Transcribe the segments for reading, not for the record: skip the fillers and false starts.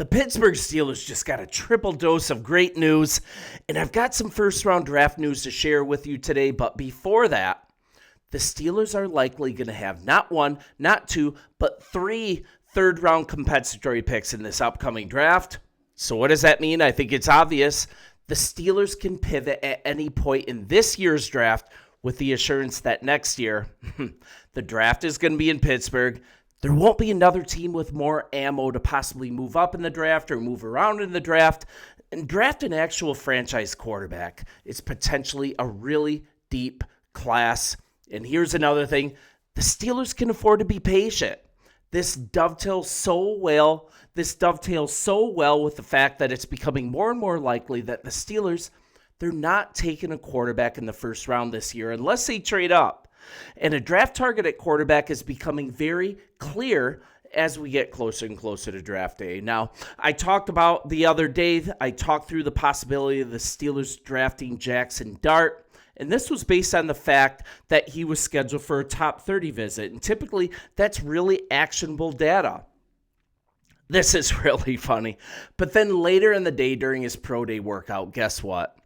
The Pittsburgh Steelers just got a triple dose of great news, and I've got some first-round draft news to share with you today. But before that, the Steelers are likely going to have not one, not two, but three third-round compensatory picks in this upcoming draft. So what does that mean? I think it's obvious. The Steelers can pivot at any point in this year's draft with the assurance that next year, the draft is going to be in Pittsburgh. There won't be another team with more ammo to possibly move up in the draft or move around in the draft. And draft an actual franchise quarterback is potentially a really deep class. And here's another thing. The Steelers can afford to be patient. This dovetails so well with the fact that it's becoming more and more likely that the Steelers, they're not taking a quarterback in the first round this year unless they trade up. And a draft target at quarterback is becoming very clear as we get closer and closer to draft day. Now, I talked about the other day, I talked through the possibility of the Steelers drafting Jackson Dart. And this was based on the fact that he was scheduled for a top 30 visit. And typically, that's really actionable data. This is really funny. But then later in the day during his pro day workout, guess what?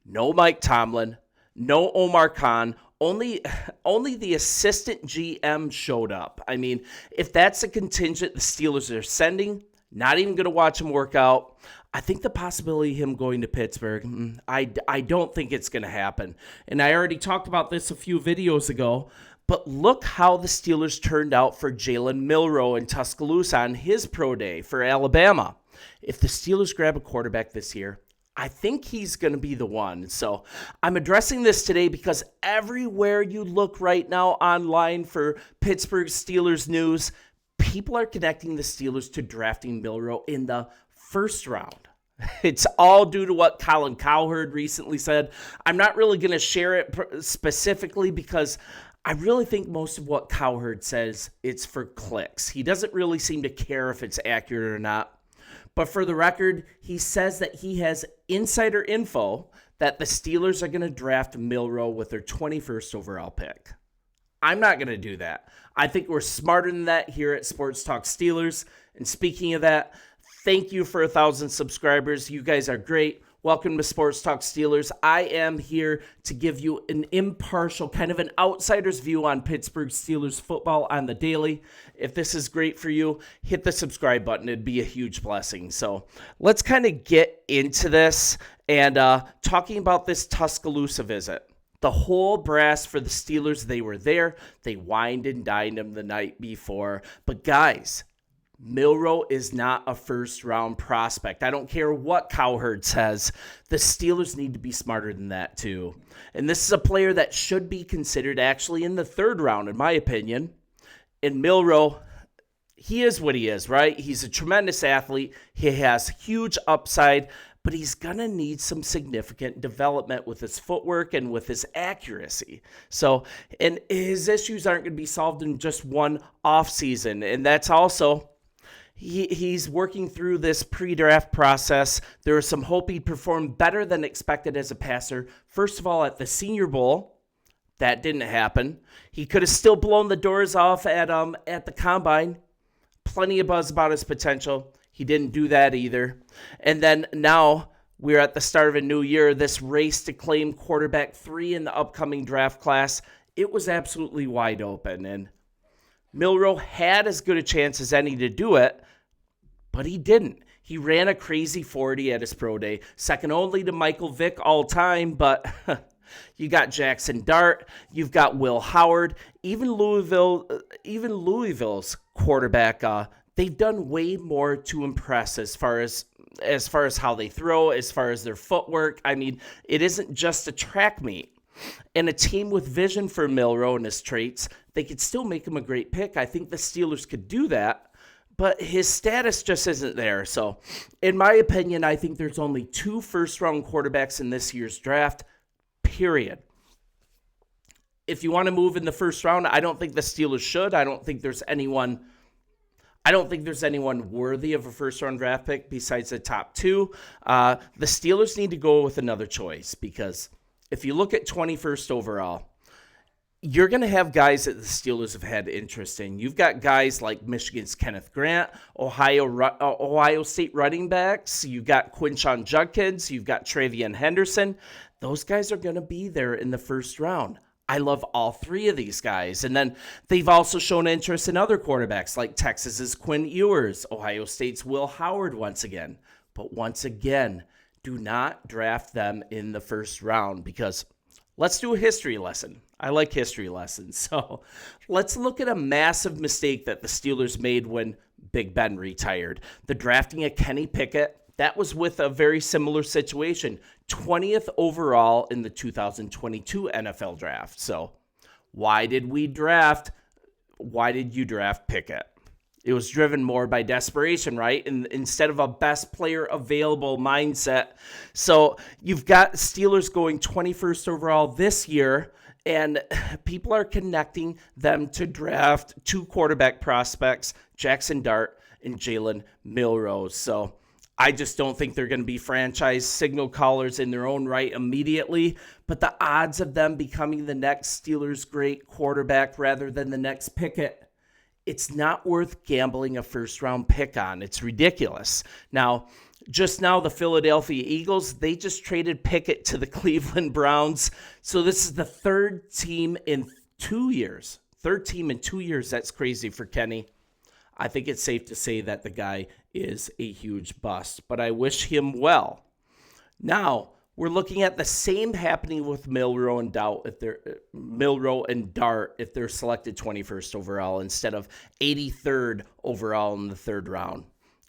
No Mike Tomlin, no Omar Khan, only the assistant GM showed up. I mean, if that's a contingent the Steelers are sending, not even going to watch him work out, I think the possibility of him going to Pittsburgh, I don't think it's going to happen. And I already talked about this a few videos ago, but look how the Steelers turned out for Jalen Milroe in Tuscaloosa on his pro day for Alabama. If the Steelers grab a quarterback this year, I think he's going to be the one. So I'm addressing this today because everywhere you look right now online for Pittsburgh Steelers news, people are connecting the Steelers to drafting Milroe in the first round. It's all due to what Colin Cowherd recently said. I'm not really going to share it specifically because I really think most of what Cowherd says, it's for clicks. He doesn't really seem to care if it's accurate or not. But for the record, he says that he has insider info that the Steelers are going to draft Milroe with their 21st overall pick. I'm not going to do that. I think we're smarter than that here at Sports Talk Steelers. And speaking of that, thank you for 1,000 subscribers. You guys are great. Welcome to Sports Talk Steelers. I am here to give you an impartial, kind of an outsider's view on Pittsburgh Steelers football on the daily. If this is great for you, hit the subscribe button. It'd be a huge blessing. So let's kind of get into this and talking about this Tuscaloosa visit. The whole brass for the Steelers, they were there. They wined and dined him the night before. But guys, Milroe is not a first-round prospect. I don't care what Cowherd says. The Steelers need to be smarter than that, too. And this is a player that should be considered actually in the third round, in my opinion. And Milroe, he is what he is, right? He's a tremendous athlete. He has huge upside, but he's going to need some significant development with his footwork and with his accuracy. So, and his issues aren't going to be solved in just one offseason. And that's also... He's working through this pre-draft process. There is some hope he performed better than expected as a passer. First of all, at the Senior Bowl, that didn't happen. He could have still blown the doors off at the Combine. Plenty of buzz about his potential. He didn't do that either. And then now we're at the start of a new year. This race to claim quarterback 3 in the upcoming draft class, it was absolutely wide open. And Milroe had as good a chance as any to do it, but he didn't. He ran a crazy 40 at his pro day, second only to Michael Vick all time, but you got Jackson Dart, you've got Will Howard, even Louisville's quarterback, they've done way more to impress as far as how they throw, as far as their footwork. I mean, it isn't just a track meet. And a team with vision for Milroe and his traits, they could still make him a great pick. I think the Steelers could do that, but his status just isn't there. So, in my opinion, I think there's only 2 first-round quarterbacks in this year's draft, period. If you want to move in the first round, I don't think the Steelers should. I don't think there's anyone worthy of a first-round draft pick besides the top 2. The Steelers need to go with another choice because if you look at 21st overall, you're going to have guys that the Steelers have had interest in. You've got guys like Michigan's Kenneth Grant, Ohio State running backs. You've got Quinshon Judkins. You've got Travion Henderson. Those guys are going to be there in the first round. I love all three of these guys. And then they've also shown interest in other quarterbacks like Texas's Quinn Ewers, Ohio State's Will Howard once again. But once again, do not draft them in the first round because let's do a history lesson. I like history lessons. So let's look at a massive mistake that the Steelers made when Big Ben retired. The drafting of Kenny Pickett, that was with a very similar situation. 20th overall in the 2022 NFL draft. So why did you draft Pickett? It was driven more by desperation, right? And instead of a best player available mindset. So you've got Steelers going 21st overall this year, and people are connecting them to draft two quarterback prospects, Jackson Dart and Jalen Milroe. So I just don't think they're going to be franchise signal callers in their own right immediately, but the odds of them becoming the next Steelers great quarterback rather than the next Pickett, it's not worth gambling a first-round pick on. It's ridiculous. Now, the Philadelphia Eagles, they just traded Pickett to the Cleveland Browns. So this is the third team in 2 years. That's crazy for Kenny. I think it's safe to say that the guy is a huge bust, but I wish him well. Now, we're looking at the same happening with Milroe and Dart if they're selected 21st overall instead of 83rd overall in the third round.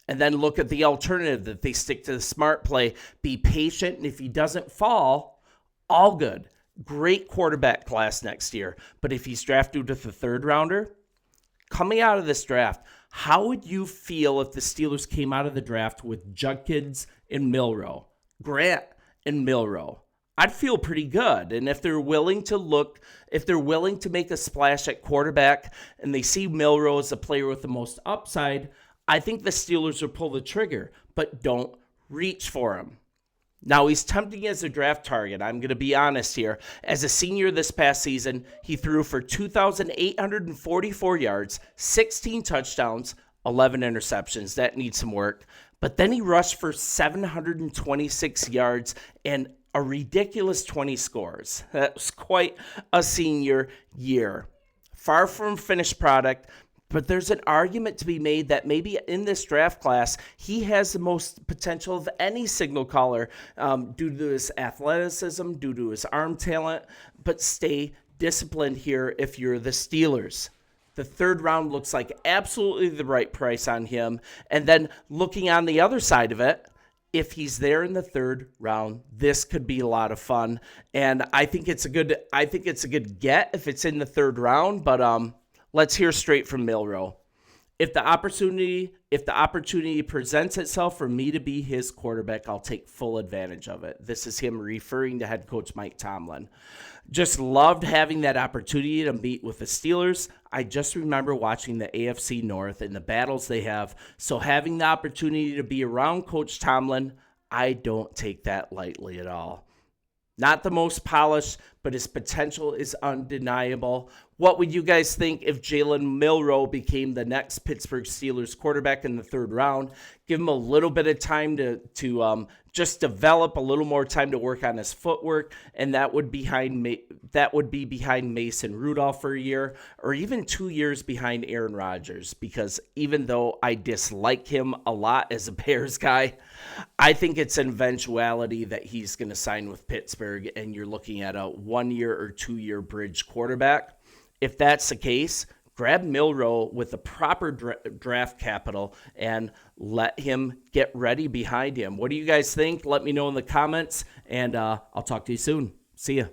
And then look at the alternative that they stick to the smart play, be patient, and if he doesn't fall, all good. Great quarterback class next year. But if he's drafted with the third rounder, coming out of this draft, how would you feel if the Steelers came out of the draft with Judkins and Milroe, Grant and Milroe? I'd feel pretty good. And if they're willing to make a splash at quarterback and they see Milroe as a player with the most upside, I think the Steelers will pull the trigger, but don't reach for him. Now, he's tempting as a draft target. I'm going to be honest here. As a senior this past season, he threw for 2,844 yards, 16 touchdowns, 11 interceptions. That needs some work. But then he rushed for 726 yards and a ridiculous 20 scores. That was quite a senior year. Far from finished product. But there's an argument to be made that maybe in this draft class, he has the most potential of any signal caller due to his athleticism, due to his arm talent. But stay disciplined here if you're the Steelers. The third round looks like absolutely the right price on him. And then looking on the other side of it, if he's there in the third round, this could be a lot of fun. And I think it's a good get if it's in the third round, but let's hear straight from Milroe. If the opportunity presents itself for me to be his quarterback, I'll take full advantage of it. This is him referring to head coach Mike Tomlin. Just loved having that opportunity to meet with the Steelers. I just remember watching the AFC North and the battles they have. So having the opportunity to be around Coach Tomlin, I don't take that lightly at all. Not the most polished, but his potential is undeniable. What would you guys think if Jalen Milroe became the next Pittsburgh Steelers quarterback in the third round? Give him a little bit of time to just develop, a little more time to work on his footwork, and that would be behind Mason Rudolph for a year, or even 2 years behind Aaron Rodgers. Because even though I dislike him a lot as a Bears guy, I think it's an eventuality that he's going to sign with Pittsburgh, and you're looking at a 1 year or 2 year bridge quarterback. If that's the case, grab Milroe with the proper draft capital and let him get ready behind him. What do you guys think? Let me know in the comments, and I'll talk to you soon. See ya.